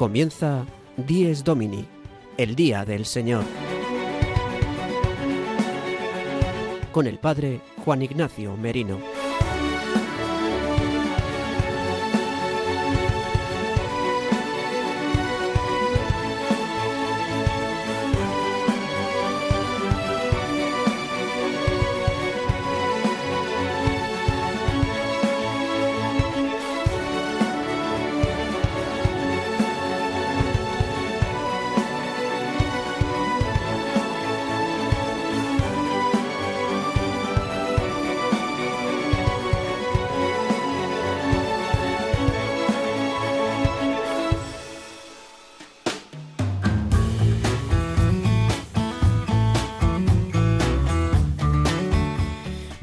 Comienza Dies Domini, el Día del Señor, con el Padre Juan Ignacio Merino.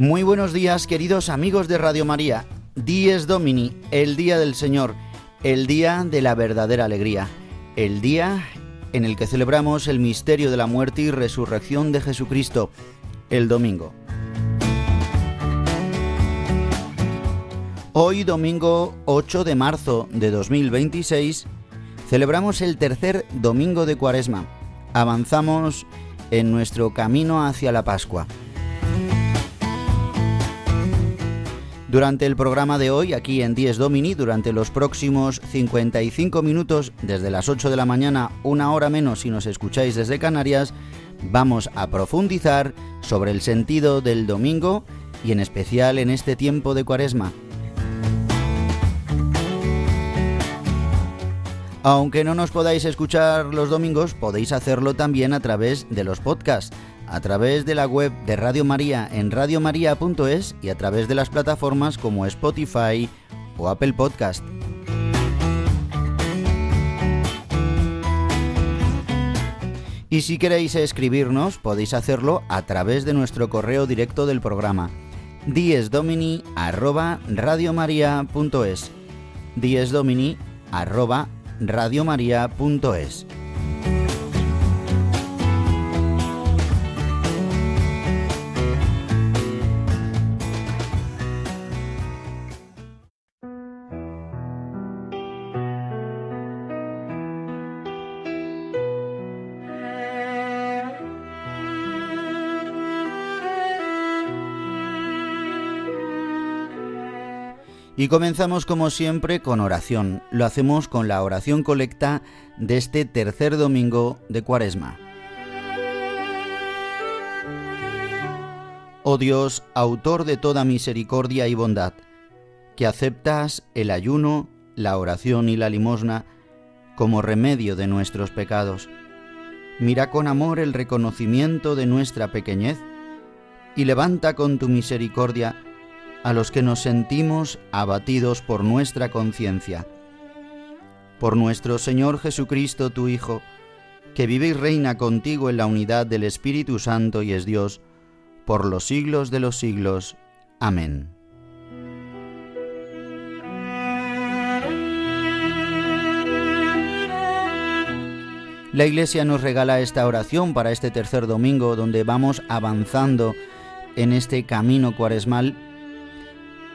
Muy buenos días, queridos amigos de Radio María. Dies Domini, el Día del Señor, el día de la verdadera alegría, el día en el que celebramos el misterio de la muerte y resurrección de Jesucristo, el domingo. Hoy, domingo 8 de marzo de 2026, celebramos el tercer domingo de Cuaresma. Avanzamos en nuestro camino hacia la Pascua. Durante el programa de hoy, aquí en Dies Domini, durante los próximos 55 minutos, desde las 8 de la mañana, una hora menos si nos escucháis desde Canarias, vamos a profundizar sobre el sentido del domingo y en especial en este tiempo de Cuaresma. Aunque no nos podáis escuchar los domingos, podéis hacerlo también a través de los podcasts, a través de la web de Radio María en radiomaria.es y a través de las plataformas como Spotify o Apple Podcast. Y si queréis escribirnos, podéis hacerlo a través de nuestro correo directo del programa, diesdomini@radiomaria.es, diesdomini@radiomaria.es. Y comenzamos como siempre con oración. Lo hacemos con la oración colecta de este tercer domingo de Cuaresma. Oh Dios, autor de toda misericordia y bondad, que aceptas el ayuno, la oración y la limosna como remedio de nuestros pecados, mira con amor el reconocimiento de nuestra pequeñez y levanta con tu misericordia a los que nos sentimos abatidos por nuestra conciencia. Por nuestro Señor Jesucristo, tu Hijo, que vive y reina contigo en la unidad del Espíritu Santo y es Dios, por los siglos de los siglos. Amén. La Iglesia nos regala esta oración para este tercer domingo, donde vamos avanzando en este camino cuaresmal,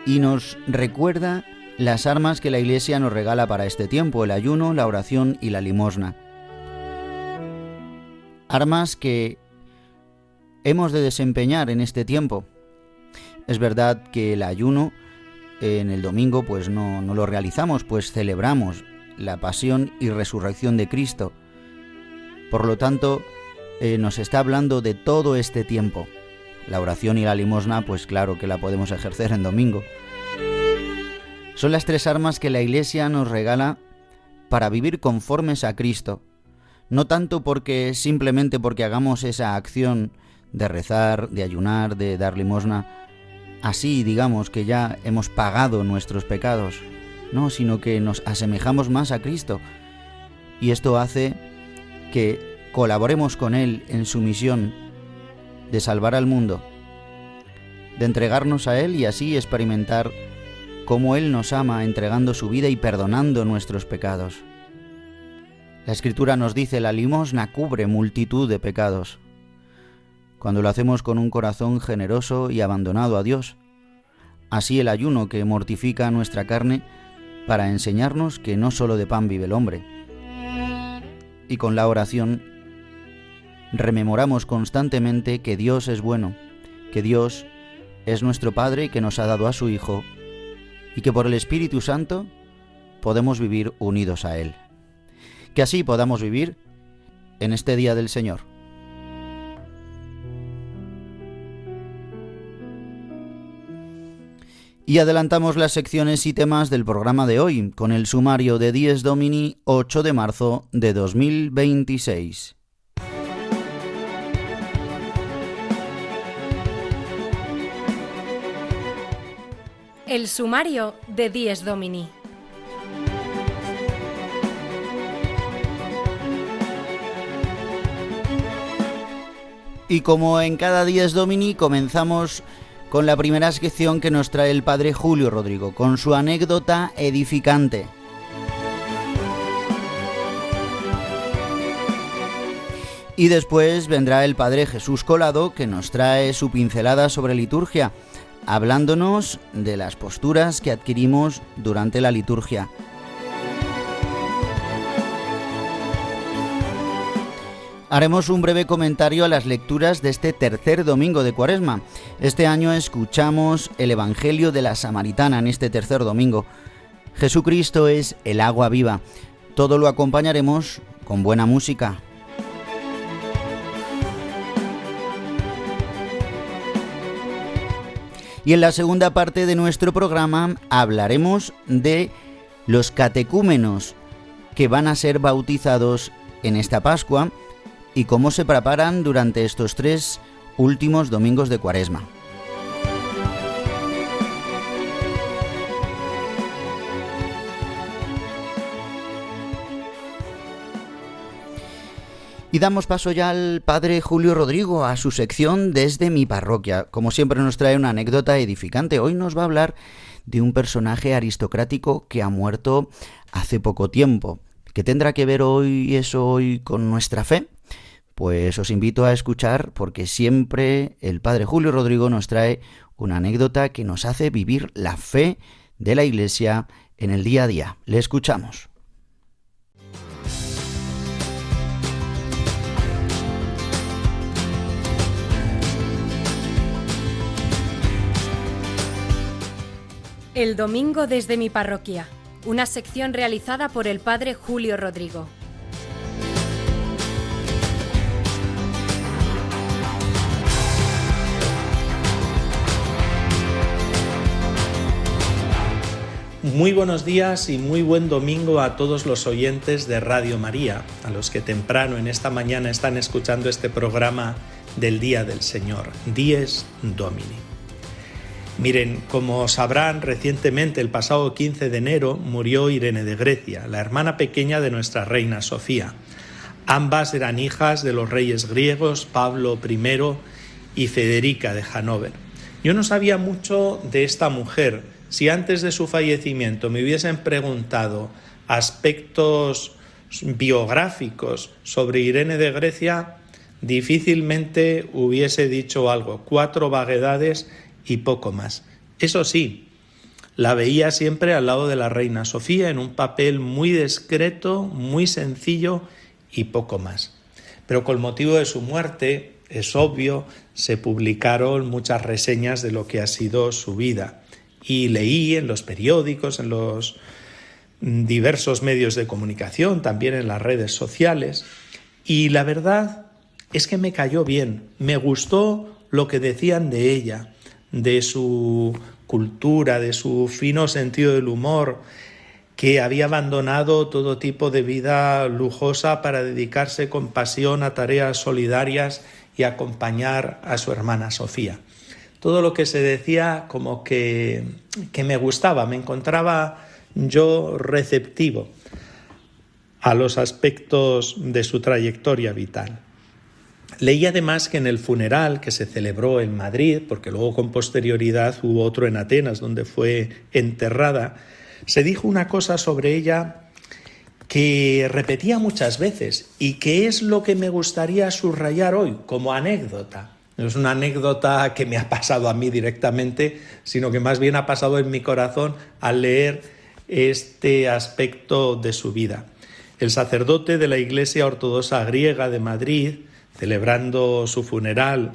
y nos recuerda las armas que la Iglesia nos regala para este tiempo: el ayuno, la oración y la limosna. Armas que hemos de desempeñar en este tiempo. Es verdad que el ayuno en el domingo pues no lo realizamos, pues celebramos la pasión y resurrección de Cristo. Por lo tanto, nos está hablando de todo este tiempo. La oración y la limosna, pues claro que la podemos ejercer en domingo. Son las tres armas que la Iglesia nos regala para vivir conformes a Cristo. No tanto simplemente porque hagamos esa acción de rezar, de ayunar, de dar limosna, así digamos que ya hemos pagado nuestros pecados, no, sino que nos asemejamos más a Cristo. Y esto hace que colaboremos con Él en su misión de salvar al mundo, de entregarnos a Él y así experimentar cómo Él nos ama entregando su vida y perdonando nuestros pecados. La Escritura nos dice: la limosna cubre multitud de pecados. Cuando lo hacemos con un corazón generoso y abandonado a Dios, así el ayuno que mortifica nuestra carne para enseñarnos que no solo de pan vive el hombre, y con la oración rememoramos constantemente que Dios es bueno, que Dios es nuestro Padre y que nos ha dado a su Hijo, y que por el Espíritu Santo podemos vivir unidos a Él. Que así podamos vivir en este Día del Señor. Y adelantamos las secciones y temas del programa de hoy con el sumario de Dies Domini 8 de marzo de 2026. El sumario de Dies Domini. Y como en cada Dies Domini, comenzamos con la primera sección que nos trae el padre Julio Rodrigo, con su anécdota edificante. Y después vendrá el padre Jesús Colado, que nos trae su pincelada sobre liturgia, hablándonos de las posturas que adquirimos durante la liturgia. Haremos un breve comentario a las lecturas de este tercer domingo de Cuaresma. Este año escuchamos el Evangelio de la Samaritana en este tercer domingo. Jesucristo es el agua viva. Todo lo acompañaremos con buena música. Y en la segunda parte de nuestro programa hablaremos de los catecúmenos que van a ser bautizados en esta Pascua y cómo se preparan durante estos 3 últimos domingos de Cuaresma. Y damos paso ya al padre Julio Rodrigo a su sección Desde mi parroquia. Como siempre nos trae una anécdota edificante. Hoy nos va a hablar de un personaje aristocrático que ha muerto hace poco tiempo. ¿Qué tendrá que ver eso con nuestra fe? Pues os invito a escuchar, porque siempre el padre Julio Rodrigo nos trae una anécdota que nos hace vivir la fe de la Iglesia en el día a día. Le escuchamos. El domingo desde mi parroquia, una sección realizada por el padre Julio Rodrigo. Muy buenos días y muy buen domingo a todos los oyentes de Radio María, a los que temprano en esta mañana están escuchando este programa del Día del Señor, Dies Domini. Miren, como sabrán, recientemente, el pasado 15 de enero, murió Irene de Grecia, la hermana pequeña de nuestra reina Sofía. Ambas eran hijas de los reyes griegos Pablo I y Federica de Hannover. Yo no sabía mucho de esta mujer. Si antes de su fallecimiento me hubiesen preguntado aspectos biográficos sobre Irene de Grecia, difícilmente hubiese dicho algo. 4 vaguedades y poco más. Eso sí, la veía siempre al lado de la reina Sofía en un papel muy discreto, muy sencillo y poco más. Pero con motivo de su muerte, es obvio, se publicaron muchas reseñas de lo que ha sido su vida. Y leí en los periódicos, en los diversos medios de comunicación, también en las redes sociales. Y la verdad es que me cayó bien. Me gustó lo que decían de ella, de su cultura, de su fino sentido del humor, que había abandonado todo tipo de vida lujosa para dedicarse con pasión a tareas solidarias y acompañar a su hermana Sofía. Todo lo que se decía como que me gustaba, me encontraba yo receptivo a los aspectos de su trayectoria vital. Leí además que en el funeral que se celebró en Madrid, porque luego con posterioridad hubo otro en Atenas donde fue enterrada, se dijo una cosa sobre ella que repetía muchas veces y que es lo que me gustaría subrayar hoy como anécdota. No es una anécdota que me ha pasado a mí directamente, sino que más bien ha pasado en mi corazón al leer este aspecto de su vida. El sacerdote de la Iglesia Ortodoxa Griega de Madrid, celebrando su funeral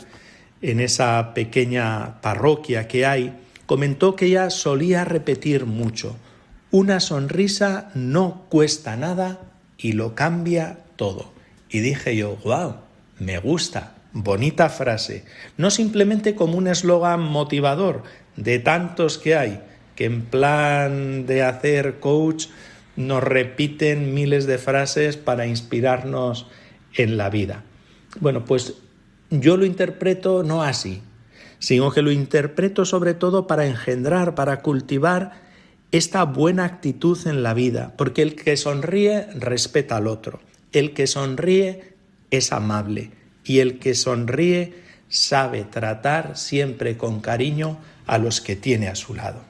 en esa pequeña parroquia que hay, comentó que ella solía repetir mucho: una sonrisa no cuesta nada y lo cambia todo. Y dije yo, ¡guau! Me gusta, bonita frase. No simplemente como un eslogan motivador de tantos que hay, que en plan de hacer coach nos repiten miles de frases para inspirarnos en la vida. Bueno, pues yo lo interpreto no así, sino que lo interpreto sobre todo para engendrar, para cultivar esta buena actitud en la vida, porque el que sonríe respeta al otro, el que sonríe es amable y el que sonríe sabe tratar siempre con cariño a los que tiene a su lado.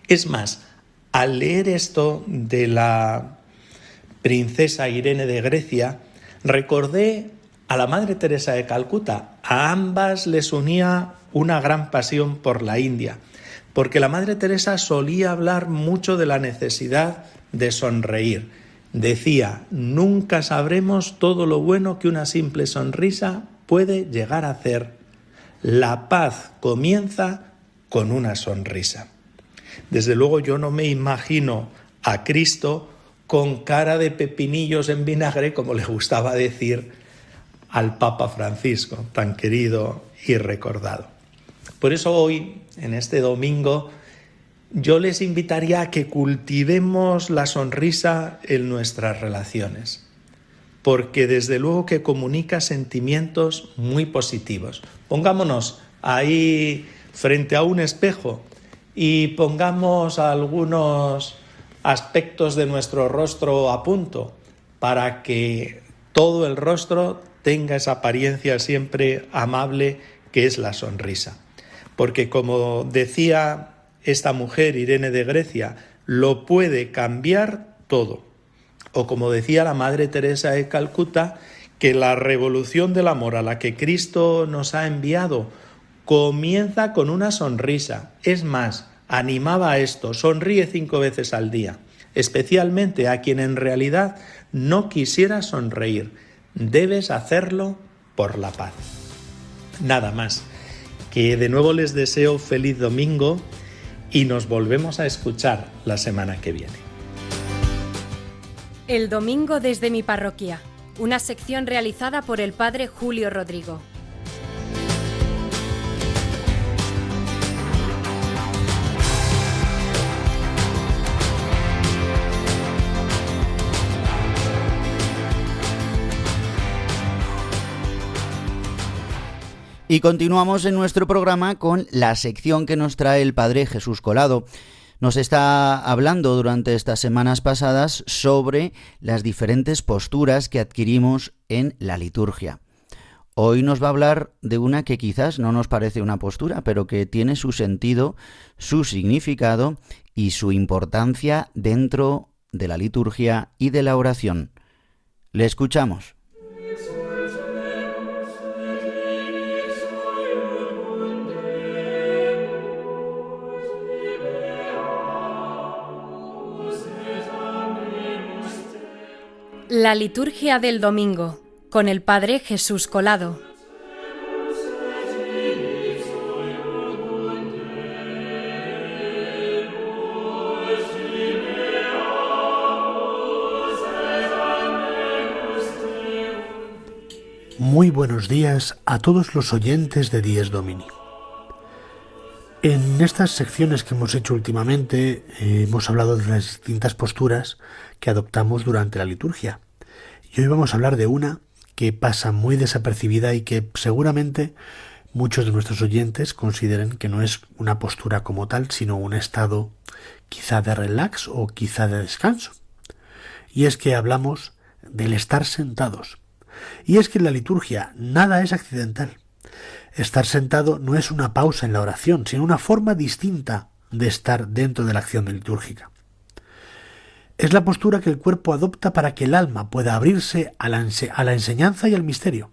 Es más, al leer esto de la princesa Irene de Grecia, recordé a la Madre Teresa de Calcuta. A ambas les unía una gran pasión por la India, porque la Madre Teresa solía hablar mucho de la necesidad de sonreír. Decía, nunca sabremos todo lo bueno que una simple sonrisa puede llegar a hacer. La paz comienza con una sonrisa. Desde luego yo no me imagino a Cristo con cara de pepinillos en vinagre, como le gustaba decir al Papa Francisco, tan querido y recordado. Por eso hoy, en este domingo, yo les invitaría a que cultivemos la sonrisa en nuestras relaciones, porque desde luego que comunica sentimientos muy positivos. Pongámonos ahí frente a un espejo y pongamos algunos aspectos de nuestro rostro a punto para que todo el rostro tenga esa apariencia siempre amable que es la sonrisa. Porque como decía esta mujer, Irene de Grecia, lo puede cambiar todo. O como decía la Madre Teresa de Calcuta, que la revolución del amor a la que Cristo nos ha enviado comienza con una sonrisa. Es más, animaba a esto: sonríe 5 veces al día, especialmente a quien en realidad no quisiera sonreír. Debes hacerlo por la paz. Nada más, que de nuevo les deseo feliz domingo y nos volvemos a escuchar la semana que viene. El domingo desde mi parroquia, una sección realizada por el padre Julio Rodrigo. Y continuamos en nuestro programa con la sección que nos trae el Padre Jesús Colado. Nos está hablando durante estas semanas pasadas sobre las diferentes posturas que adquirimos en la liturgia. Hoy nos va a hablar de una que quizás no nos parece una postura, pero que tiene su sentido, su significado y su importancia dentro de la liturgia y de la oración. Le escuchamos. La liturgia del domingo, con el Padre Jesús Colado. Muy buenos días a todos los oyentes de Dies Domini. En estas secciones que hemos hecho últimamente hemos hablado de las distintas posturas que adoptamos durante la liturgia. Y hoy vamos a hablar de una que pasa muy desapercibida y que seguramente muchos de nuestros oyentes consideren que no es una postura como tal, sino un estado quizá de relax o quizá de descanso. Y es que hablamos del estar sentados. Y es que en la liturgia nada es accidental. Estar sentado no es una pausa en la oración, sino una forma distinta de estar dentro de la acción litúrgica. Es la postura que el cuerpo adopta para que el alma pueda abrirse a la enseñanza y al misterio.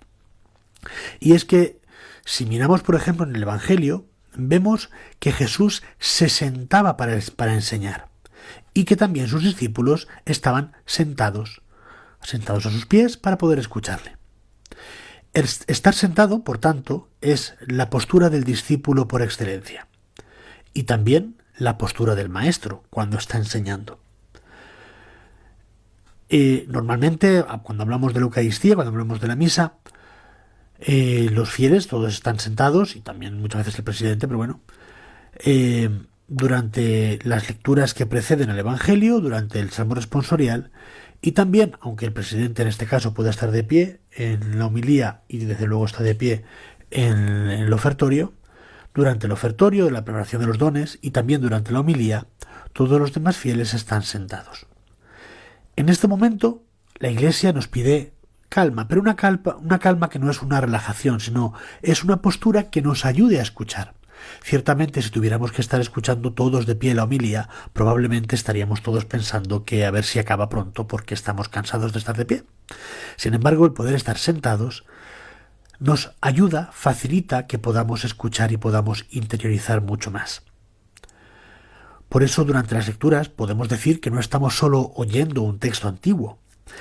Y es que, si miramos por ejemplo en el Evangelio, vemos que Jesús se sentaba para enseñar. y que también sus discípulos estaban sentados a sus pies para poder escucharle. Estar sentado, por tanto, es la postura del discípulo por excelencia y también la postura del maestro cuando está enseñando. Normalmente, cuando hablamos de la Eucaristía, cuando hablamos de la misa, los fieles todos están sentados, y también muchas veces el presidente, pero bueno, durante las lecturas que preceden al Evangelio, durante el Salmo responsorial, y también, aunque el presidente en este caso pueda estar de pie en la homilía y desde luego está de pie en el ofertorio, durante el ofertorio, la preparación de los dones y también durante la homilía, todos los demás fieles están sentados. En este momento, la Iglesia nos pide calma, pero una calma que no es una relajación, sino es una postura que nos ayude a escuchar. Ciertamente, si tuviéramos que estar escuchando todos de pie la homilía, probablemente estaríamos todos pensando que a ver si acaba pronto porque estamos cansados de estar de pie. Sin embargo, el poder estar sentados nos ayuda, facilita que podamos escuchar y podamos interiorizar mucho más. Por eso, durante las lecturas podemos decir que no estamos solo oyendo un texto antiguo,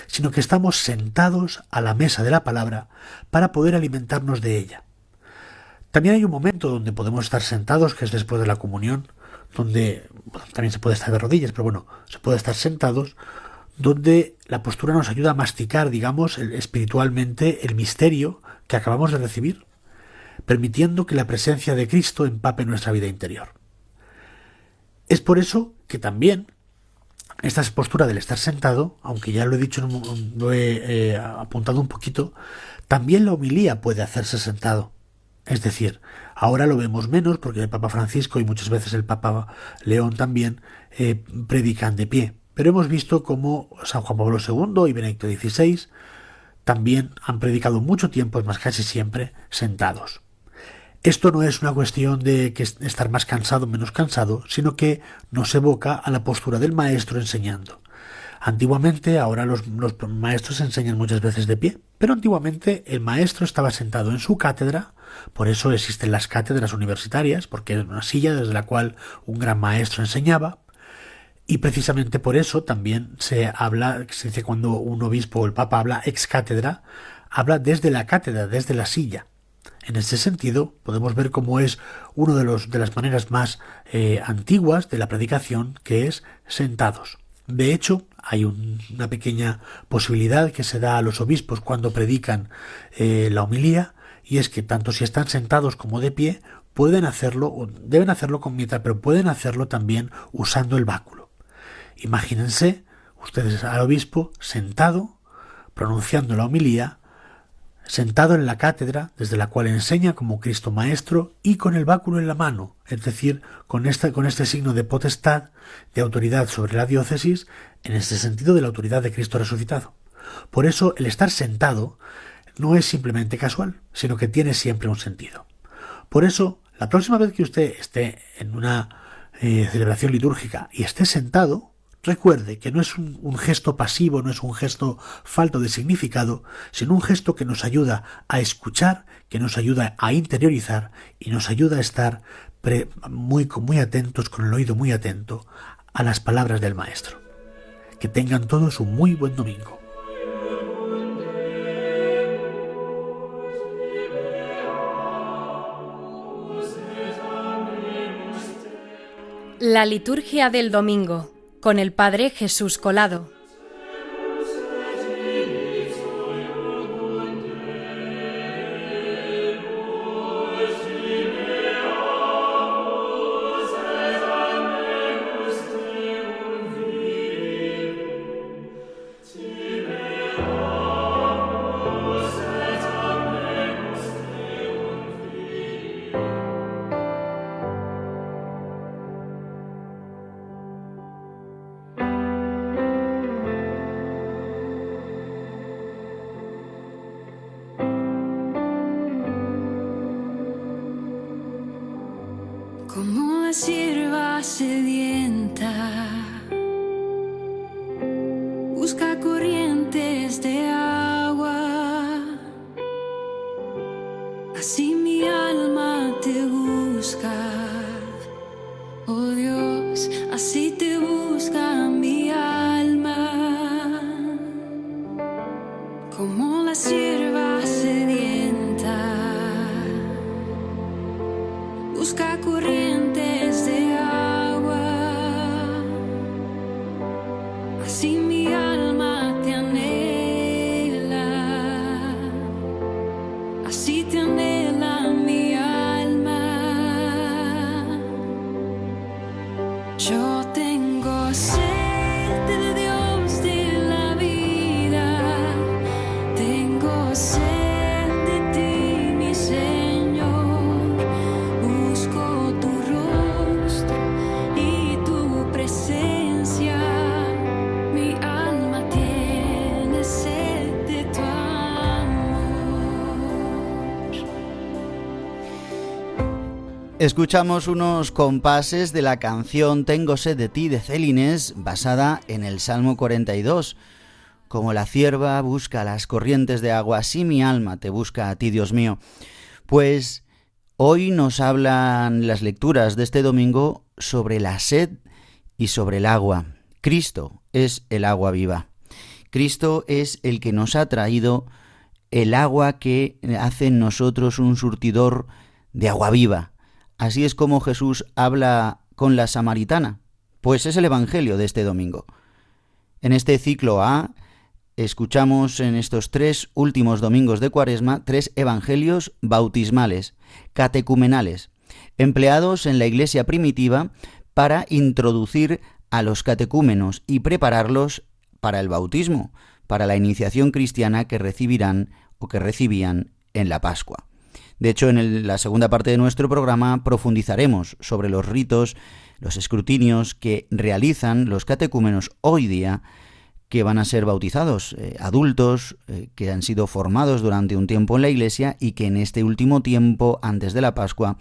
sino que estamos sentados a la mesa de la palabra para poder alimentarnos de ella. También hay un momento donde podemos estar sentados, que es después de la comunión, donde también se puede estar de rodillas, pero bueno, se puede estar sentados, donde la postura nos ayuda a masticar, digamos, espiritualmente el misterio que acabamos de recibir, permitiendo que la presencia de Cristo empape nuestra vida interior. Es por eso que también esta postura del estar sentado, aunque ya lo he dicho, lo he apuntado un poquito, también la homilía puede hacerse sentado. Es decir, ahora lo vemos menos porque el Papa Francisco y muchas veces el Papa León también predican de pie. Pero hemos visto cómo San Juan Pablo II y Benedicto XVI también han predicado mucho tiempo, es más casi siempre, sentados. Esto no es una cuestión de que estar más cansado o menos cansado, sino que nos evoca a la postura del maestro enseñando. Antiguamente, ahora los maestros enseñan muchas veces de pie, pero antiguamente el maestro estaba sentado en su cátedra, por eso existen las cátedras universitarias, porque es una silla desde la cual un gran maestro enseñaba, y precisamente por eso también se dice cuando un obispo o el papa habla ex cátedra, habla desde la cátedra, desde la silla. En ese sentido, podemos ver cómo es una de las maneras más antiguas de la predicación, que es sentados. De hecho, hay una pequeña posibilidad que se da a los obispos cuando predican la homilía, y es que tanto si están sentados como de pie, pueden hacerlo, o deben hacerlo con mitra, pero pueden hacerlo también usando el báculo. Imagínense ustedes al obispo sentado, pronunciando la homilía, sentado en la cátedra desde la cual enseña como Cristo Maestro y con el báculo en la mano, es decir, con este signo de potestad, de autoridad sobre la diócesis, en este sentido de la autoridad de Cristo resucitado. Por eso el estar sentado no es simplemente casual, sino que tiene siempre un sentido. Por eso, la próxima vez que usted esté en una celebración litúrgica y esté sentado, recuerde que no es un gesto pasivo, no es un gesto falto de significado, sino un gesto que nos ayuda a escuchar, que nos ayuda a interiorizar y nos ayuda a estar muy atentos, con el oído muy atento a las palabras del Maestro. Que tengan todos un muy buen domingo. La liturgia del domingo, con el Padre Jesús Colado. Como la sierva sedienta busca corrientes de agua, así mi alma te busca, oh Dios, así te busca Escuchamos unos compases de la canción Tengo sed de ti de Celines, basada en el Salmo 42. Como la cierva busca las corrientes de agua, así mi alma te busca a ti, Dios mío. Pues hoy nos hablan las lecturas de este domingo sobre la sed y sobre el agua. Cristo es el agua viva. Cristo es el que nos ha traído el agua que hace en nosotros un surtidor de agua viva. Así es como Jesús habla con la samaritana, pues es el Evangelio de este domingo. En este ciclo A escuchamos en estos 3 últimos domingos de Cuaresma 3 evangelios bautismales, catecumenales, empleados en la iglesia primitiva para introducir a los catecúmenos y prepararlos para el bautismo, para la iniciación cristiana que recibirán o que recibían en la Pascua. De hecho, en la segunda parte de nuestro programa profundizaremos sobre los ritos, los escrutinios que realizan los catecúmenos hoy día que van a ser bautizados, adultos que han sido formados durante un tiempo en la Iglesia y que en este último tiempo, antes de la Pascua,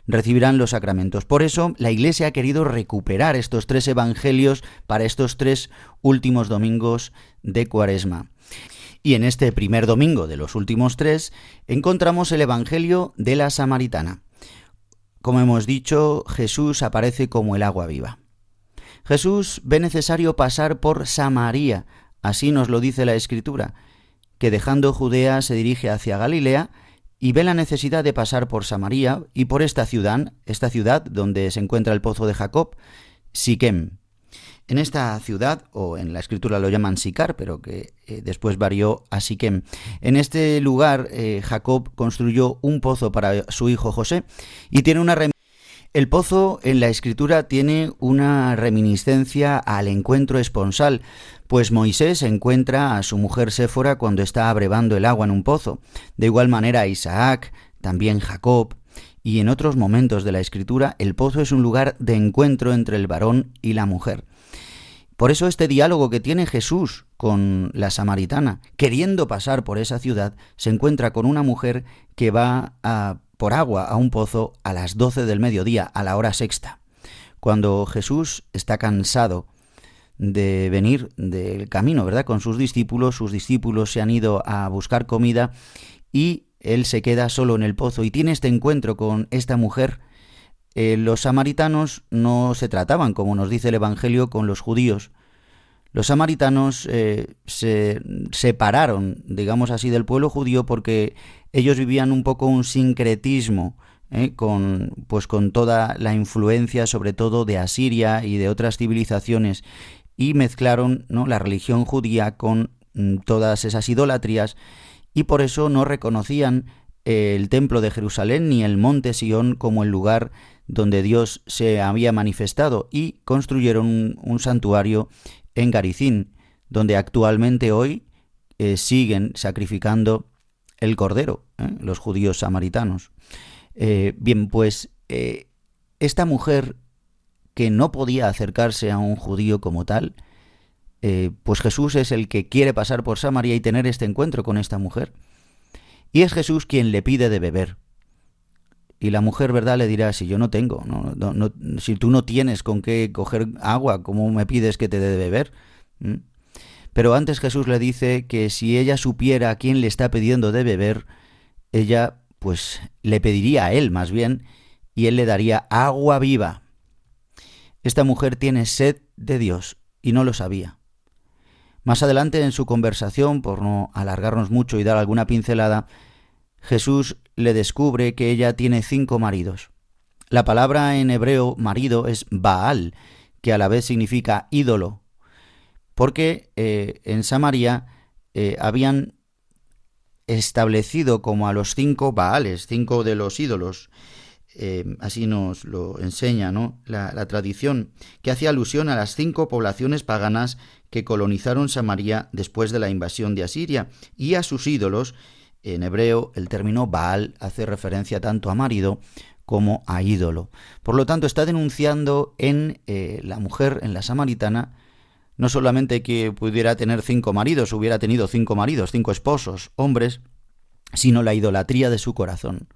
recibirán los sacramentos. Por eso, la Iglesia ha querido recuperar estos 3 evangelios para estos 3 últimos domingos de Cuaresma. Y en este primer domingo de los últimos 3 encontramos el Evangelio de la Samaritana. Como hemos dicho, Jesús aparece como el agua viva. Jesús ve necesario pasar por Samaria, así nos lo dice la Escritura, que dejando Judea se dirige hacia Galilea y ve la necesidad de pasar por Samaria y por esta ciudad donde se encuentra el pozo de Jacob, Siquem. En esta ciudad, o en la Escritura lo llaman Sicar, pero que después varió a Siquem. En este lugar Jacob construyó un pozo para su hijo José y tiene el pozo en la Escritura tiene una reminiscencia al encuentro esponsal, pues Moisés encuentra a su mujer Séfora cuando está abrevando el agua en un pozo. De igual manera Isaac, también Jacob, y en otros momentos de la Escritura el pozo es un lugar de encuentro entre el varón y la mujer. Por eso este diálogo que tiene Jesús con la samaritana, queriendo pasar por esa ciudad, se encuentra con una mujer que va por agua a un pozo a las 12 del mediodía, a la hora sexta. Cuando Jesús está cansado de venir del camino, ¿verdad?, con sus discípulos se han ido a buscar comida y él se queda solo en el pozo y tiene este encuentro con esta mujer. Los samaritanos no se trataban, como nos dice el Evangelio, con los judíos. Los samaritanos se separaron, digamos así, del pueblo judío porque ellos vivían un poco un sincretismo, con toda la influencia, sobre todo de Asiria y de otras civilizaciones, y mezclaron, ¿no?, la religión judía con todas esas idolatrías, y por eso no reconocían el templo de Jerusalén ni el monte Sión como el lugar donde Dios se había manifestado, y construyeron un santuario en Garicín, donde actualmente hoy siguen sacrificando el cordero, los judíos samaritanos. Esta mujer que no podía acercarse a un judío como tal, pues Jesús es el que quiere pasar por Samaria y tener este encuentro con esta mujer. Y es Jesús quien le pide de beber. Y la mujer, ¿verdad?, le dirá: si yo no tengo, si tú no tienes con qué coger agua, ¿cómo me pides que te dé de beber? Pero antes Jesús le dice que si ella supiera a quién le está pidiendo de beber, ella pues le pediría a él más bien, y él le daría agua viva. Esta mujer tiene sed de Dios y no lo sabía. Más adelante en su conversación, por no alargarnos mucho y dar alguna pincelada, Jesús le descubre que ella tiene 5 maridos. La palabra en hebreo marido es Baal, que a la vez significa ídolo, porque en Samaria habían establecido como a los 5 Baales, 5 de los ídolos. Así nos lo enseña, ¿no?, la tradición, que hace alusión a las 5 poblaciones paganas que colonizaron Samaria después de la invasión de Asiria, y a sus ídolos. En hebreo el término Baal hace referencia tanto a marido como a ídolo. Por lo tanto, está denunciando en la mujer, en la samaritana, no solamente que pudiera tener 5 maridos, hubiera tenido 5 maridos, 5 esposos, hombres, sino la idolatría de su corazón.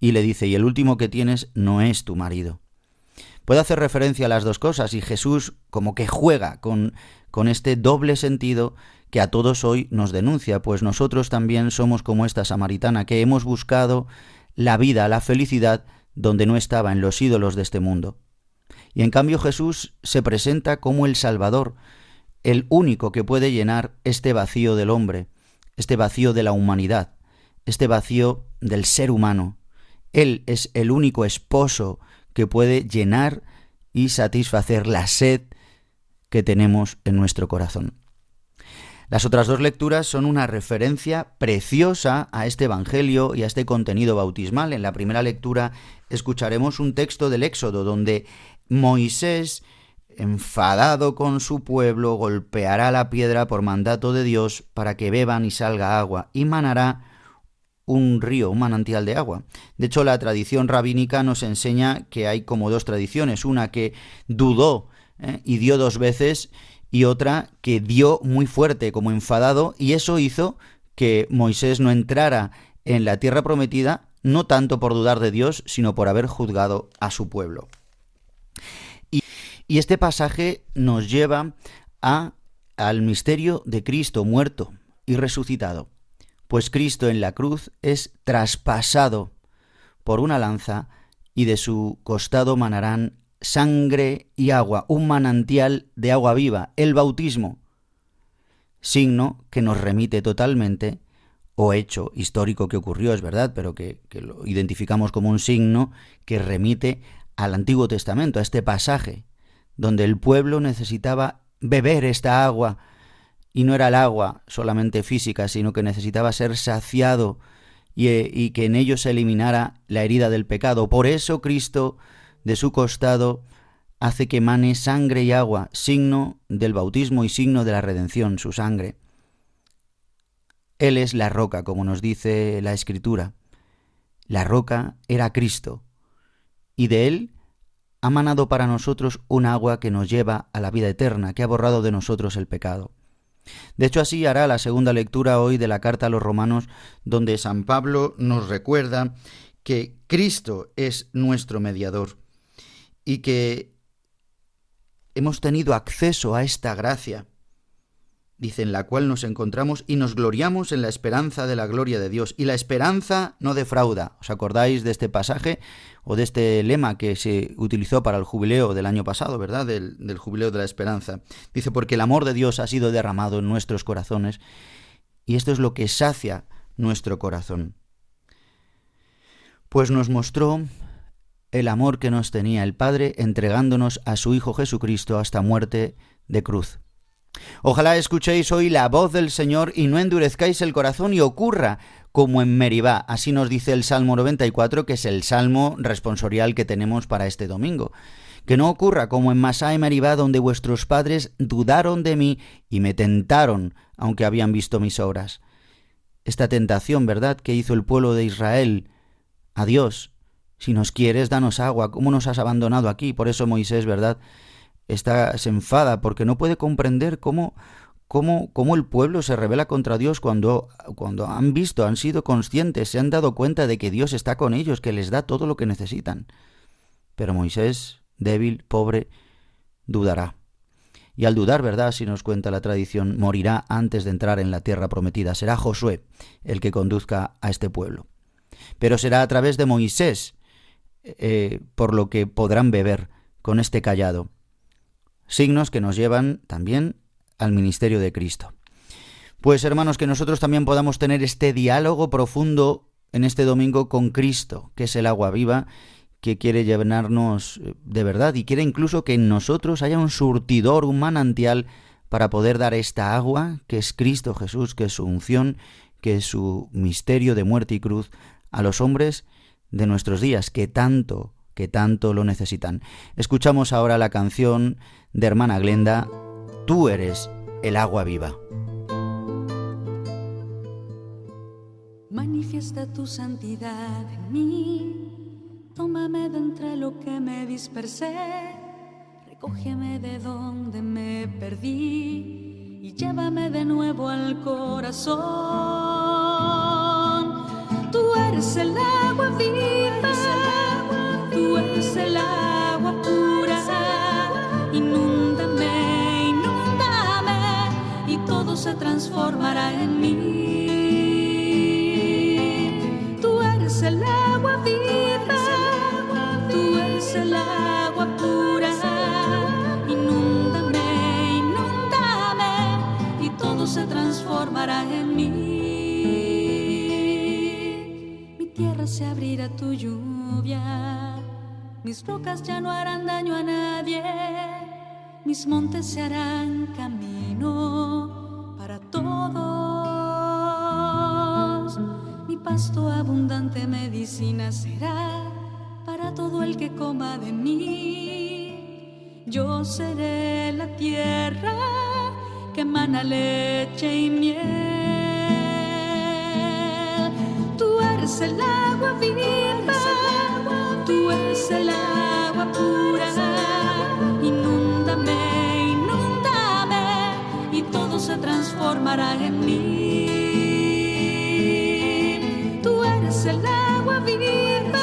y le dice, y el último que tienes no es tu marido. Puede hacer referencia a las dos cosas y Jesús como que juega con este doble sentido que a todos hoy nos denuncia, pues nosotros también somos como esta samaritana que hemos buscado la vida, la felicidad, donde no estaba, en los ídolos de este mundo. Y en cambio Jesús se presenta como el Salvador, el único que puede llenar este vacío del hombre, este vacío de la humanidad, este vacío del ser humano. Él es el único esposo que puede llenar y satisfacer la sed que tenemos en nuestro corazón. Las otras dos lecturas son una referencia preciosa a este Evangelio y a este contenido bautismal. En la primera lectura escucharemos un texto del Éxodo donde Moisés, enfadado con su pueblo, golpeará la piedra por mandato de Dios para que beban y salga agua, y manará un río, un manantial de agua. De hecho, la tradición rabínica nos enseña que hay como dos tradiciones, una que dudó y dio 2 veces, y otra que dio muy fuerte, como enfadado, y eso hizo que Moisés no entrara en la tierra prometida, no tanto por dudar de Dios, sino por haber juzgado a su pueblo. Y este pasaje nos lleva al misterio de Cristo muerto y resucitado, pues Cristo en la cruz es traspasado por una lanza y de su costado manarán sangre y agua, un manantial de agua viva, el bautismo, signo que nos remite totalmente, o hecho histórico que ocurrió, es verdad, pero que lo identificamos como un signo que remite al Antiguo Testamento, a este pasaje, donde el pueblo necesitaba beber esta agua, y no era el agua solamente física, sino que necesitaba ser saciado y que en ello se eliminara la herida del pecado. Por eso Cristo, de su costado, hace que emane sangre y agua, signo del bautismo y signo de la redención, su sangre. Él es la roca, como nos dice la Escritura. La roca era Cristo, y de Él ha manado para nosotros un agua que nos lleva a la vida eterna, que ha borrado de nosotros el pecado. De hecho, así hará la segunda lectura hoy de la carta a los Romanos, donde San Pablo nos recuerda que Cristo es nuestro mediador y que hemos tenido acceso a esta gracia, dice, en la cual nos encontramos y nos gloriamos en la esperanza de la gloria de Dios. Y la esperanza no defrauda. ¿Os acordáis de este pasaje o de este lema que se utilizó para el jubileo del año pasado, verdad? Del jubileo de la esperanza. Dice, porque el amor de Dios ha sido derramado en nuestros corazones y esto es lo que sacia nuestro corazón. Pues nos mostró el amor que nos tenía el Padre entregándonos a su Hijo Jesucristo hasta muerte de cruz. Ojalá escuchéis hoy la voz del Señor y no endurezcáis el corazón y ocurra como en Meribá. Así nos dice el Salmo 94, que es el salmo responsorial que tenemos para este domingo. Que no ocurra como en Masá y Meribá, donde vuestros padres dudaron de mí y me tentaron, aunque habían visto mis obras. Esta tentación, ¿verdad?, que hizo el pueblo de Israel a Dios. Si nos quieres, danos agua. ¿Cómo nos has abandonado aquí? Por eso Moisés, ¿verdad?, se enfada porque no puede comprender cómo el pueblo se rebela contra Dios cuando han visto, han sido conscientes, se han dado cuenta de que Dios está con ellos, que les da todo lo que necesitan. Pero Moisés, débil, pobre, dudará. Y al dudar, ¿verdad?, si nos cuenta la tradición, morirá antes de entrar en la tierra prometida. Será Josué el que conduzca a este pueblo. Pero será a través de Moisés, por lo que podrán beber con este cayado. Signos que nos llevan también al ministerio de Cristo. Pues hermanos, que nosotros también podamos tener este diálogo profundo en este domingo con Cristo, que es el agua viva, que quiere llenarnos de verdad y quiere incluso que en nosotros haya un surtidor, un manantial para poder dar esta agua, que es Cristo Jesús, que es su unción, que es su misterio de muerte y cruz, a los hombres de nuestros días, que tanto lo necesitan. Escuchamos ahora la canción de hermana Glenda, Tú eres el agua viva. Manifiesta tu santidad en mí, tómame de entre lo que me dispersé, recógeme de donde me perdí y llévame de nuevo al corazón. Tú eres el agua viva se transformará en mí. Tú eres el agua viva, tú eres el agua pura. Inúndame, inúndame, y todo se transformará en mí. Mi tierra se abrirá a tu lluvia, mis rocas ya no harán daño a nadie, mis montes se harán camino para todos. Mi pasto abundante medicina será para todo el que coma de mí. Yo seré la tierra que emana leche y miel. Tú eres el agua viva, tú eres el agua pura. Inúndame, inúndame, y todo se transformará en mí. Tú eres el agua viva,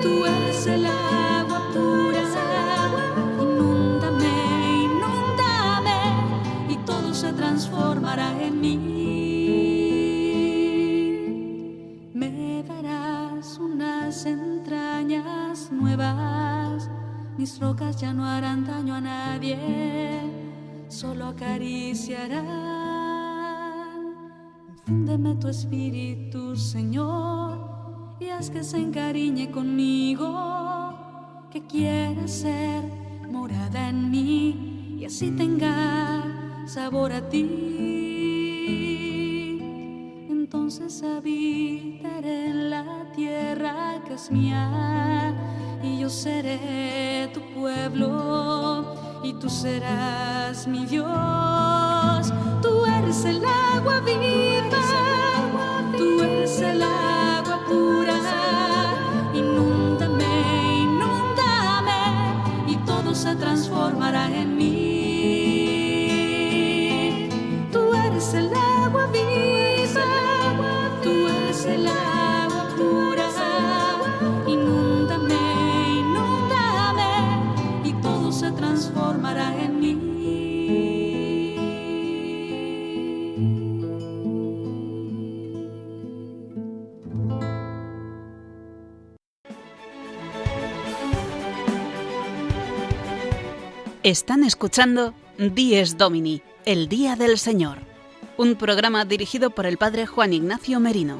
tú eres el agua pura. Inúndame, inúndame, y todo se transformará en mí. Me darás unas entrañas nuevas, mis rocas ya no harán daño a nadie, solo acariciarán. Infúndeme tu espíritu, Señor, y haz que se encariñe conmigo, que quiera ser morada en mí y así tenga sabor a ti. Entonces habitaré en la tierra que es mía, y yo seré tu pueblo y tú serás mi Dios. Tú eres el agua viva, tú eres el agua pura. Inúndame, inúndame, y todo se transformará en mí. Tú eres el agua viva, tú eres el agua pura. Inúndame, inúndame, y todo se transformará en mí. Están escuchando Dies Domini, el Día del Señor, un programa dirigido por el Padre Juan Ignacio Merino.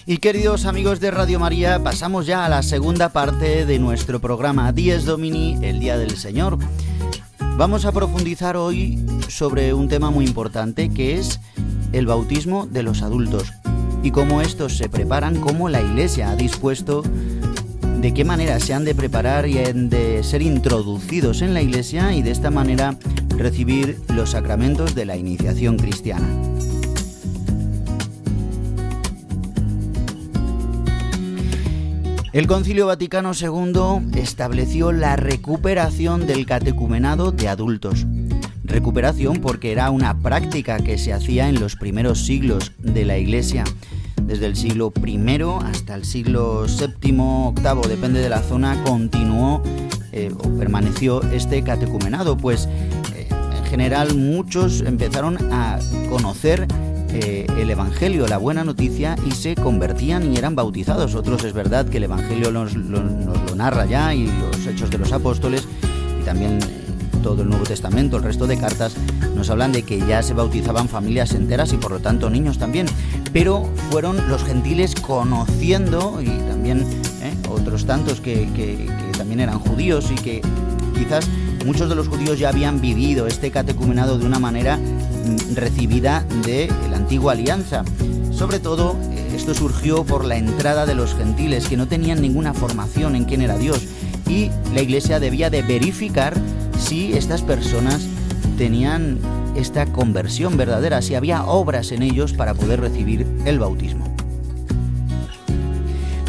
Y queridos amigos de Radio María, pasamos ya a la segunda parte de nuestro programa Dies Domini, el Día del Señor. Vamos a profundizar hoy sobre un tema muy importante, que es el bautismo de los adultos y cómo estos se preparan, cómo la Iglesia ha dispuesto, de qué manera se han de preparar y han de ser introducidos en la Iglesia y de esta manera recibir los sacramentos de la iniciación cristiana. El Concilio Vaticano II estableció la recuperación del catecumenado de adultos. Recuperación porque era una práctica que se hacía en los primeros siglos de la Iglesia. Desde el siglo I hasta el siglo VII, VIII, depende de la zona, continuó o permaneció este catecumenado, pues en general muchos empezaron a conocer el Evangelio, la buena noticia, y se convertían y eran bautizados. Otros es verdad que el Evangelio nos lo narra ya, y los Hechos de los Apóstoles, y también todo el Nuevo Testamento, el resto de cartas, nos hablan de que ya se bautizaban familias enteras y por lo tanto niños también. Pero fueron los gentiles conociendo, y también otros tantos que también eran judíos, y que quizás muchos de los judíos ya habían vivido este catecumenado de una manera recibida de la antigua alianza. Sobre todo, esto surgió por la entrada de los gentiles, que no tenían ninguna formación en quién era Dios, y la Iglesia debía de verificar si estas personas tenían esta conversión verdadera, si había obras en ellos para poder recibir el bautismo.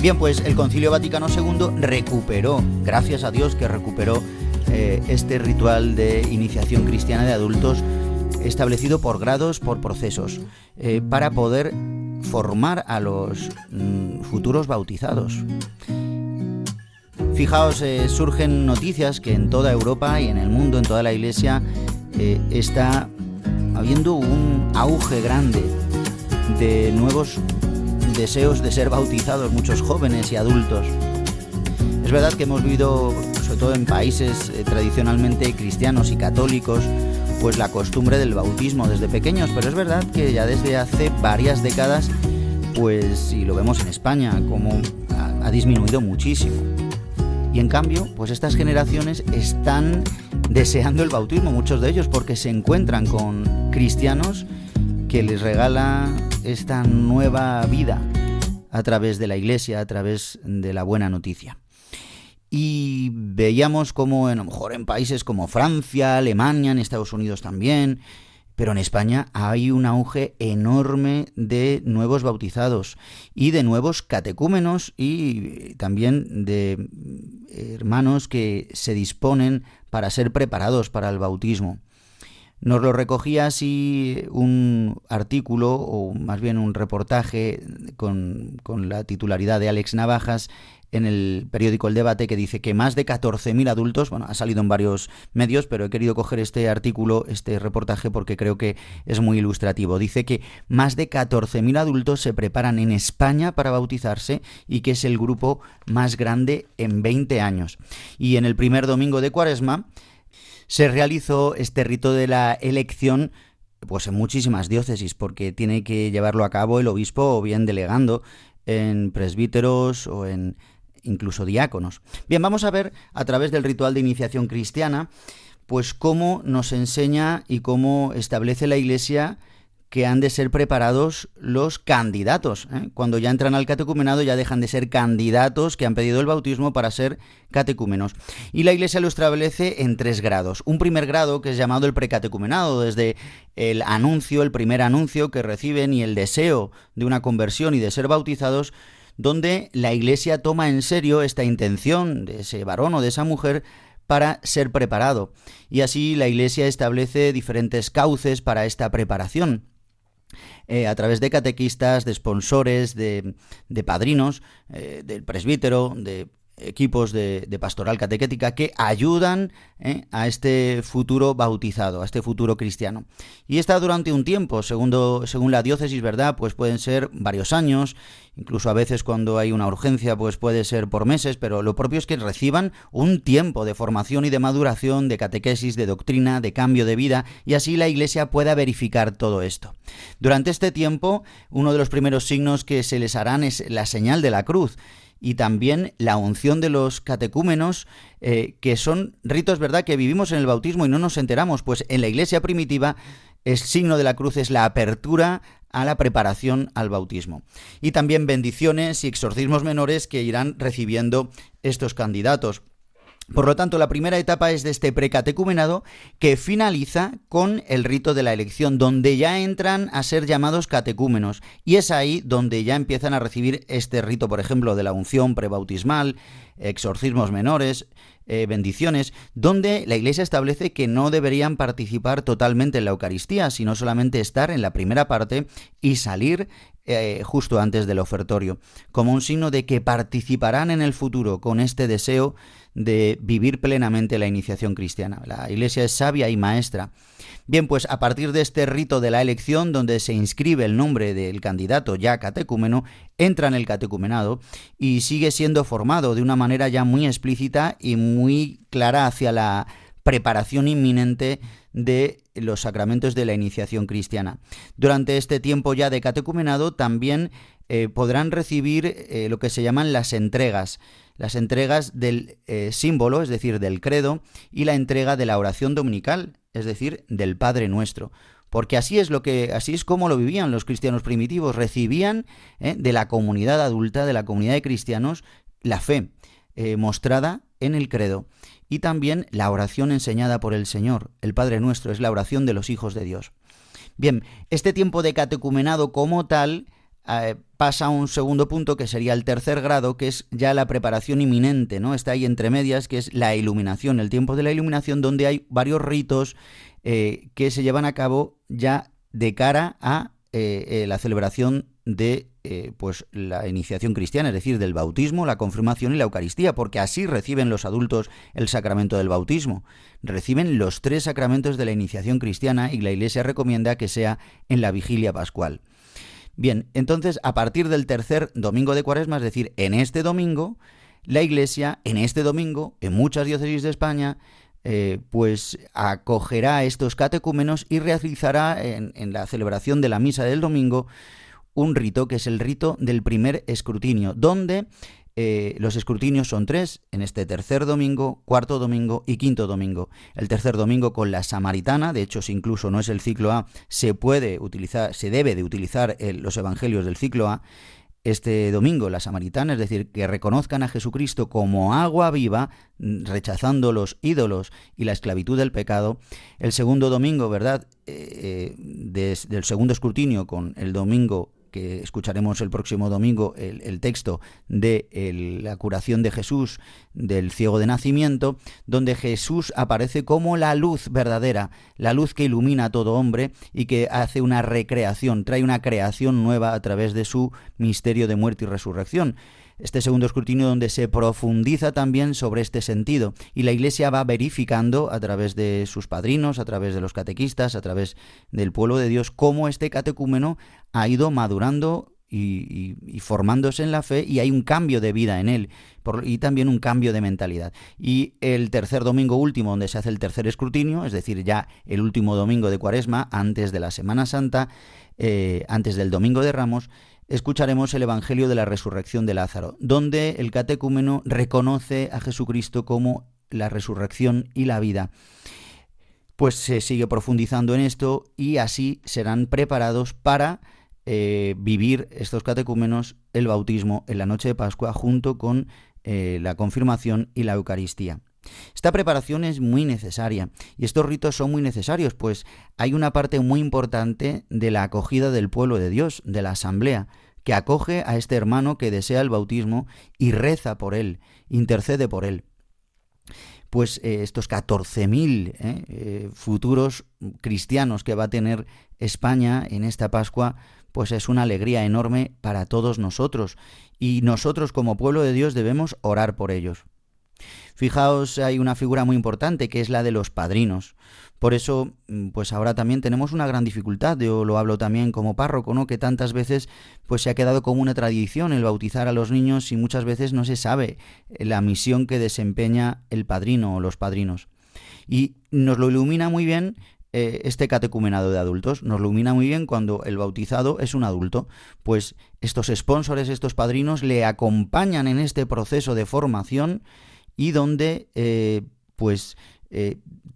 Bien, pues el Concilio Vaticano II recuperó, gracias a Dios que recuperó este ritual de iniciación cristiana de adultos establecido por grados, por procesos, para poder formar a los futuros bautizados. Fijaos, surgen noticias que en toda Europa y en el mundo, en toda la Iglesia, está habiendo un auge grande de nuevos deseos de ser bautizados, muchos jóvenes y adultos. Es verdad que hemos vivido, sobre todo en países tradicionalmente cristianos y católicos, pues la costumbre del bautismo desde pequeños, pero es verdad que ya desde hace varias décadas, pues, y lo vemos en España, como ha disminuido muchísimo. Y en cambio, pues estas generaciones están deseando el bautismo, muchos de ellos, porque se encuentran con cristianos que les regala esta nueva vida a través de la Iglesia, a través de la buena noticia. Y veíamos como a lo mejor en países como Francia, Alemania, en Estados Unidos también, pero en España hay un auge enorme de nuevos bautizados y de nuevos catecúmenos y también de hermanos que se disponen para ser preparados para el bautismo. Nos lo recogía así un artículo, o más bien un reportaje con la titularidad de Alex Navajas en el periódico El Debate, que dice que más de 14.000 adultos, bueno, ha salido en varios medios, pero he querido coger este artículo, este reportaje, porque creo que es muy ilustrativo. Dice que más de 14.000 adultos se preparan en España para bautizarse y que es el grupo más grande en 20 años. Y en el primer domingo de Cuaresma se realizó este rito de la elección pues en muchísimas diócesis, porque tiene que llevarlo a cabo el obispo o bien delegando en presbíteros o en incluso diáconos. Bien, vamos a ver a través del ritual de iniciación cristiana pues cómo nos enseña y cómo establece la Iglesia que han de ser preparados los candidatos. Cuando ya entran al catecumenado ya dejan de ser candidatos que han pedido el bautismo para ser catecúmenos. Y la Iglesia lo establece en 3 grados. Un primer grado que es llamado el precatecumenado, desde el anuncio, el primer anuncio que reciben y el deseo de una conversión y de ser bautizados, donde la Iglesia toma en serio esta intención de ese varón o de esa mujer para ser preparado. Y así la Iglesia establece diferentes cauces para esta preparación. A través de catequistas, de sponsores, de padrinos, del presbítero, de equipos de pastoral catequética que ayudan a este futuro bautizado, a este futuro cristiano. Y está durante un tiempo, según la diócesis, ¿verdad? Pues pueden ser varios años, incluso a veces cuando hay una urgencia, pues puede ser por meses, pero lo propio es que reciban un tiempo de formación y de maduración, de catequesis, de doctrina, de cambio de vida, y así la Iglesia pueda verificar todo esto. Durante este tiempo, uno de los primeros signos que se les harán es la señal de la cruz, y también la unción de los catecúmenos, que son ritos, ¿verdad?, que vivimos en el bautismo y no nos enteramos, pues en la Iglesia primitiva el signo de la cruz es la apertura a la preparación al bautismo. Y también bendiciones y exorcismos menores que irán recibiendo estos candidatos. Por lo tanto, la primera etapa es de este precatecumenado que finaliza con el rito de la elección, donde ya entran a ser llamados catecúmenos. Y es ahí donde ya empiezan a recibir este rito, por ejemplo, de la unción prebautismal, exorcismos menores, bendiciones, donde la Iglesia establece que no deberían participar totalmente en la Eucaristía, sino solamente estar en la primera parte y salir justo antes del ofertorio, como un signo de que participarán en el futuro con este deseo de vivir plenamente la iniciación cristiana. La Iglesia es sabia y maestra. Bien, pues a partir de este rito de la elección, donde se inscribe el nombre del candidato ya catecúmeno, entra en el catecumenado y sigue siendo formado de una manera ya muy explícita y muy clara hacia la preparación inminente de los sacramentos de la iniciación cristiana. Durante este tiempo ya de catecumenado también podrán recibir lo que se llaman las entregas del símbolo, es decir, del credo, y la entrega de la oración dominical, es decir, del Padre Nuestro. Porque así es como lo vivían los cristianos primitivos, recibían de la comunidad adulta, de la comunidad de cristianos, la fe mostrada en el credo. Y también la oración enseñada por el Señor. El Padre Nuestro es la oración de los hijos de Dios. Bien, este tiempo de catecumenado como tal pasa a un segundo punto, que sería el tercer grado, que es ya la preparación inminente, ¿no? Está ahí entre medias, que es la iluminación, el tiempo de la iluminación, donde hay varios ritos que se llevan a cabo ya de cara a la celebración de pues la iniciación cristiana, es decir, del bautismo, la confirmación y la Eucaristía, porque así reciben los adultos el sacramento del bautismo. Reciben los 3 sacramentos de la iniciación cristiana y la Iglesia recomienda que sea en la vigilia pascual. Bien, entonces, a partir del tercer domingo de Cuaresma, es decir, en este domingo, la Iglesia, en este domingo, en muchas diócesis de España, pues acogerá a estos catecúmenos y realizará en la celebración de la misa del domingo un rito, que es el rito del primer escrutinio, donde los escrutinios son 3, en este tercer domingo, cuarto domingo y quinto domingo. El tercer domingo con la samaritana, de hecho, si incluso no es el ciclo A, se debe de utilizar los evangelios del ciclo A. Este domingo la samaritana, es decir, que reconozcan a Jesucristo como agua viva, rechazando los ídolos y la esclavitud del pecado. El segundo domingo, ¿verdad?, del segundo escrutinio con el domingo que escucharemos el próximo domingo, el texto de la curación de Jesús del ciego de nacimiento, donde Jesús aparece como la luz verdadera, la luz que ilumina a todo hombre y que hace una recreación, trae una creación nueva a través de su misterio de muerte y resurrección. Este segundo escrutinio donde se profundiza también sobre este sentido y la Iglesia va verificando a través de sus padrinos, a través de los catequistas, a través del pueblo de Dios, cómo este catecúmeno ha ido madurando y formándose en la fe, y hay un cambio de vida en él y también un cambio de mentalidad. Y el tercer domingo último, donde se hace el tercer escrutinio, es decir, ya el último domingo de Cuaresma, antes de la Semana Santa, antes del Domingo de Ramos, escucharemos el Evangelio de la Resurrección de Lázaro, donde el catecúmeno reconoce a Jesucristo como la resurrección y la vida. Pues se sigue profundizando en esto y así serán preparados para vivir estos catecúmenos el bautismo en la noche de Pascua junto con la confirmación y la Eucaristía. Esta preparación es muy necesaria y estos ritos son muy necesarios, pues hay una parte muy importante de la acogida del pueblo de Dios, de la asamblea, que acoge a este hermano que desea el bautismo y reza por él, intercede por él. Pues estos 14.000 futuros cristianos que va a tener España en esta Pascua, pues es una alegría enorme para todos nosotros, y nosotros como pueblo de Dios debemos orar por ellos. Fijaos, hay una figura muy importante que es la de los padrinos. Por eso, pues ahora también tenemos una gran dificultad. Yo lo hablo también como párroco, ¿no?, que tantas veces pues se ha quedado como una tradición el bautizar a los niños y muchas veces no se sabe la misión que desempeña el padrino o los padrinos. Y nos lo ilumina muy bien este catecumenado de adultos, nos lo ilumina muy bien cuando el bautizado es un adulto, pues estos sponsores, estos padrinos le acompañan en este proceso de formación y donde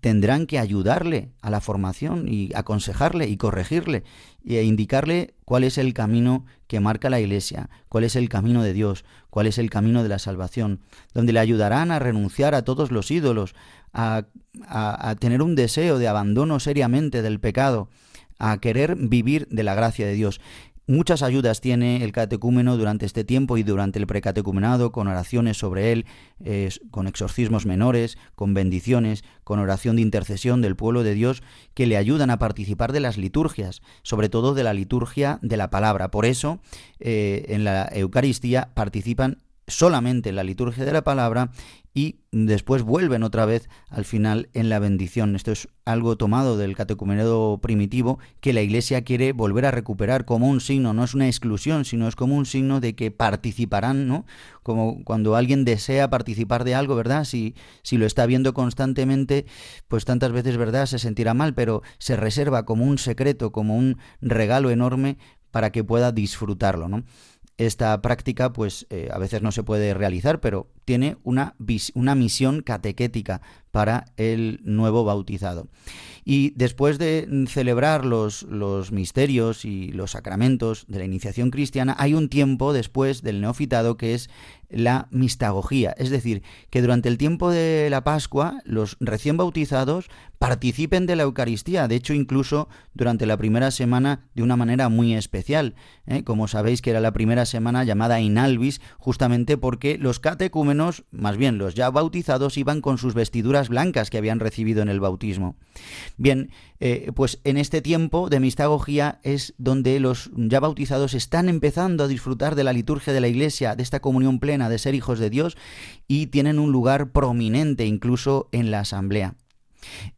tendrán que ayudarle a la formación y aconsejarle y corregirle e indicarle cuál es el camino que marca la Iglesia, cuál es el camino de Dios, cuál es el camino de la salvación, donde le ayudarán a renunciar a todos los ídolos, a tener un deseo de abandono seriamente del pecado, a querer vivir de la gracia de Dios. Muchas ayudas tiene el catecúmeno durante este tiempo y durante el precatecumenado, con oraciones sobre él, con exorcismos menores, con bendiciones, con oración de intercesión del pueblo de Dios, que le ayudan a participar de las liturgias, sobre todo de la liturgia de la palabra. Por eso, en la Eucaristía participan solamente en la liturgia de la palabra y después vuelven otra vez al final en la bendición. Esto es algo tomado del catecumenado primitivo que la Iglesia quiere volver a recuperar como un signo, no es una exclusión, sino es como un signo de que participarán, ¿no? Como cuando alguien desea participar de algo, ¿verdad? Si lo está viendo constantemente, pues tantas veces, ¿verdad?, se sentirá mal, pero se reserva como un secreto, como un regalo enorme para que pueda disfrutarlo, ¿no? Esta práctica, pues a veces no se puede realizar, pero tiene una misión catequética para el nuevo bautizado. Y después de celebrar los misterios y los sacramentos de la iniciación cristiana, hay un tiempo después del neofitado que es la mistagogía, es decir, que durante el tiempo de la Pascua los recién bautizados participen de la Eucaristía, de hecho incluso durante la primera semana de una manera muy especial, como sabéis que era la primera semana llamada In Albis, justamente porque los catecúmenos, más bien los ya bautizados, iban con sus vestiduras blancas que habían recibido en el bautismo. Bien, pues en este tiempo de mistagogía es donde los ya bautizados están empezando a disfrutar de la liturgia de la Iglesia, de esta comunión plena de ser hijos de Dios, y tienen un lugar prominente incluso en la asamblea.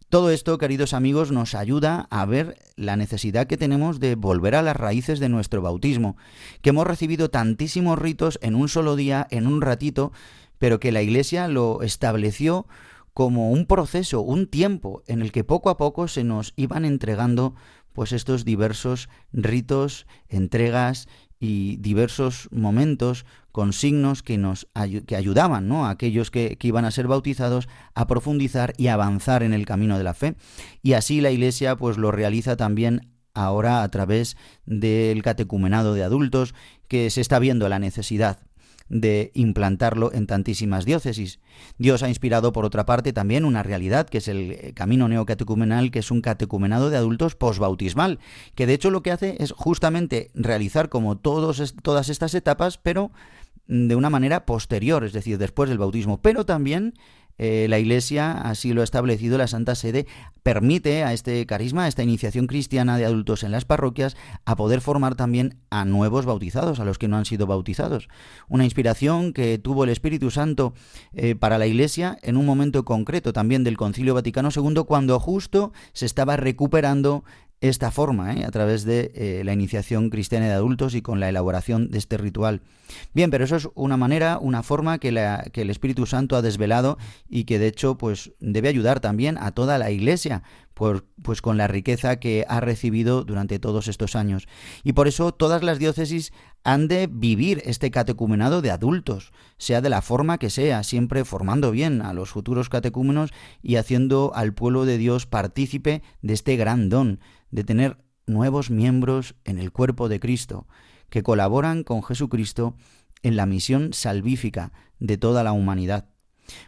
Todo esto, queridos amigos, nos ayuda a ver la necesidad que tenemos de volver a las raíces de nuestro bautismo, que hemos recibido tantísimos ritos en un solo día, en un ratito, pero que la Iglesia lo estableció como un proceso, un tiempo en el que poco a poco se nos iban entregando pues estos diversos ritos, entregas y diversos momentos con signos que ayudaban, ¿no?, a aquellos que iban a ser bautizados a profundizar y avanzar en el camino de la fe. Y así la Iglesia pues lo realiza también ahora a través del catecumenado de adultos, que se está viendo la necesidad de implantarlo en tantísimas diócesis. Dios ha inspirado, por otra parte, también una realidad, que es el camino neocatecumenal, que es un catecumenado de adultos posbautismal, que de hecho lo que hace es justamente realizar como todas estas etapas, pero de una manera posterior, es decir, después del bautismo, pero también la Iglesia, así lo ha establecido la Santa Sede, permite a este carisma, a esta iniciación cristiana de adultos en las parroquias, a poder formar también a nuevos bautizados, a los que no han sido bautizados. Una inspiración que tuvo el Espíritu Santo para la Iglesia en un momento concreto también del Concilio Vaticano II, cuando justo se estaba recuperando esta forma, a través de la iniciación cristiana de adultos y con la elaboración de este ritual. Bien, pero eso es una manera, una forma que el Espíritu Santo ha desvelado y que de hecho pues debe ayudar también a toda la Iglesia, pues con la riqueza que ha recibido durante todos estos años. Y por eso todas las diócesis han de vivir este catecumenado de adultos, sea de la forma que sea, siempre formando bien a los futuros catecúmenos y haciendo al pueblo de Dios partícipe de este gran don, de tener nuevos miembros en el cuerpo de Cristo, que colaboran con Jesucristo en la misión salvífica de toda la humanidad.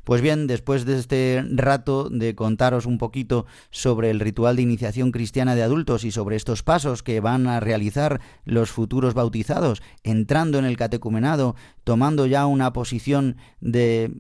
Pues bien, después de este rato de contaros un poquito sobre el ritual de iniciación cristiana de adultos y sobre estos pasos que van a realizar los futuros bautizados, entrando en el catecumenado, tomando ya una posición de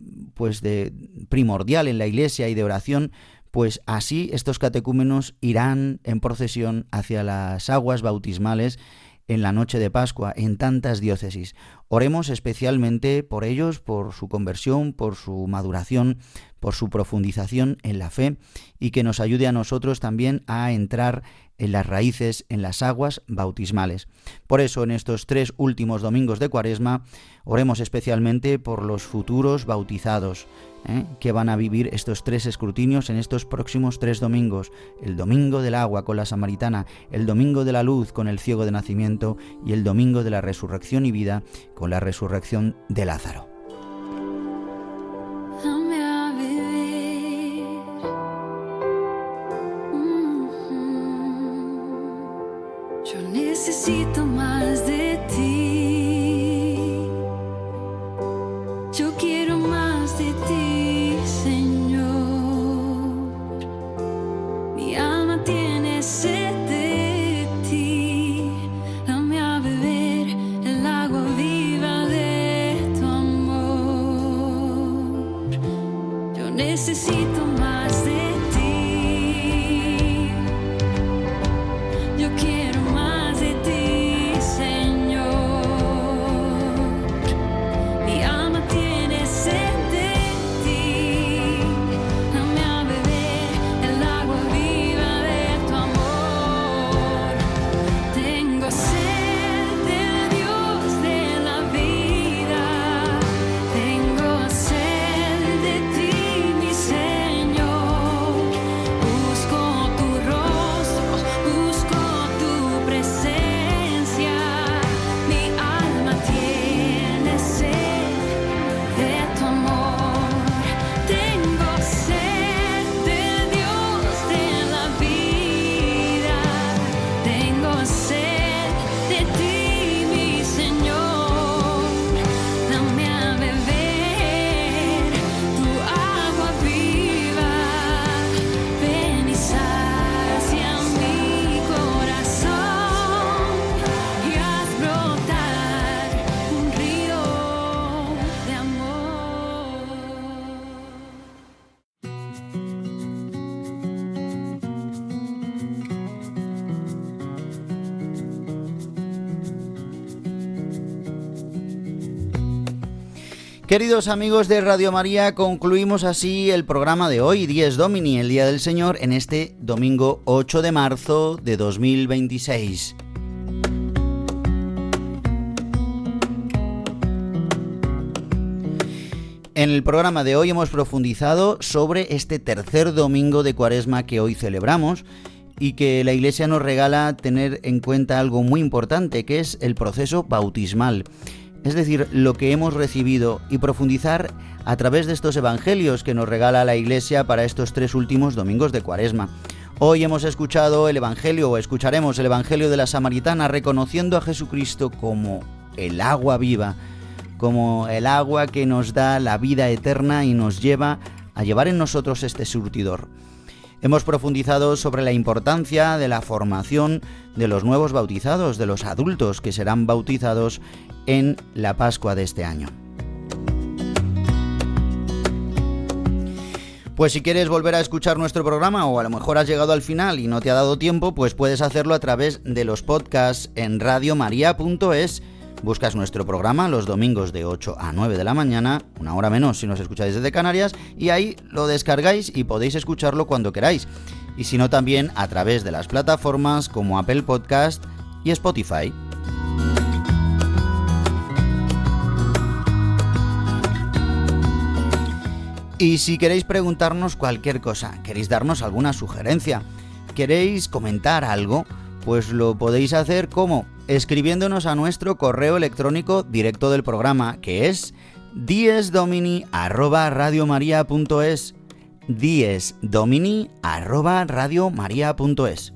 primordial en la Iglesia y de oración, pues así estos catecúmenos irán en procesión hacia las aguas bautismales en la noche de Pascua, en tantas diócesis. Oremos especialmente por ellos, por su conversión, por su maduración, por su profundización en la fe, y que nos ayude a nosotros también a entrar en las raíces, en las aguas bautismales. Por eso, en estos 3 últimos domingos de Cuaresma, oremos especialmente por los futuros bautizados, que van a vivir estos 3 escrutinios en estos próximos 3 domingos: el domingo del agua con la samaritana, el domingo de la luz con el ciego de nacimiento y el domingo de la resurrección y vida con la resurrección de Lázaro. Dame a vivir. Yo necesito más de ti. Yo quiero más de ti, Señor. Mi alma tiene sed de ti. Dame a beber el agua viva de tu amor. Yo necesito más de ti. Yo quiero más de ti, Señor. Mi alma tiene sed de ti. Dame a beber el agua viva de tu amor. Queridos amigos de Radio María, concluimos así el programa de hoy, Dies Domini, el Día del Señor, en este domingo 8 de marzo de 2026. En el programa de hoy hemos profundizado sobre este tercer domingo de Cuaresma que hoy celebramos y que la Iglesia nos regala tener en cuenta algo muy importante, que es el proceso bautismal. Es decir, lo que hemos recibido, y profundizar a través de estos evangelios que nos regala la Iglesia para estos 3 últimos domingos de Cuaresma. Hoy hemos escuchado el evangelio, o escucharemos el evangelio de la Samaritana, reconociendo a Jesucristo como el agua viva, como el agua que nos da la vida eterna y nos lleva a llevar en nosotros este surtidor. Hemos profundizado sobre la importancia de la formación de los nuevos bautizados, de los adultos que serán bautizados en la Pascua de este año. Pues si quieres volver a escuchar nuestro programa, o a lo mejor has llegado al final y no te ha dado tiempo, pues puedes hacerlo a través de los podcasts en radiomaria.es. Buscas nuestro programa los domingos de 8 a 9 de la mañana, una hora menos si nos escucháis desde Canarias, y ahí lo descargáis y podéis escucharlo cuando queráis. Y si no, también a través de las plataformas como Apple Podcast y Spotify. Y si queréis preguntarnos cualquier cosa, queréis darnos alguna sugerencia, queréis comentar algo, pues lo podéis hacer como escribiéndonos a nuestro correo electrónico directo del programa, que es diesdomini@radiomaria.es, diesdomini@radiomaria.es.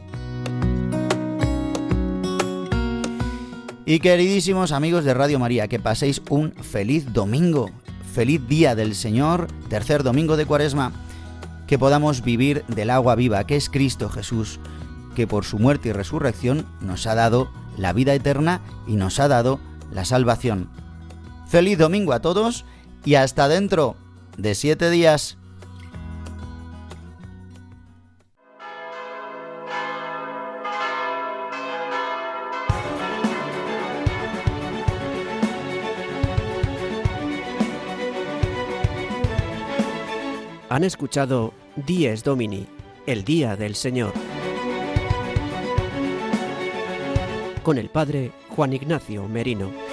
Y queridísimos amigos de Radio María, que paséis un feliz domingo, feliz Día del Señor, tercer domingo de Cuaresma, que podamos vivir del agua viva, que es Cristo Jesús, que por su muerte y resurrección nos ha dado la vida eterna y nos ha dado la salvación. Feliz domingo a todos y hasta dentro de 7 días. Han escuchado Dies Domini, el Día del Señor, con el Padre Juan Ignacio Merino.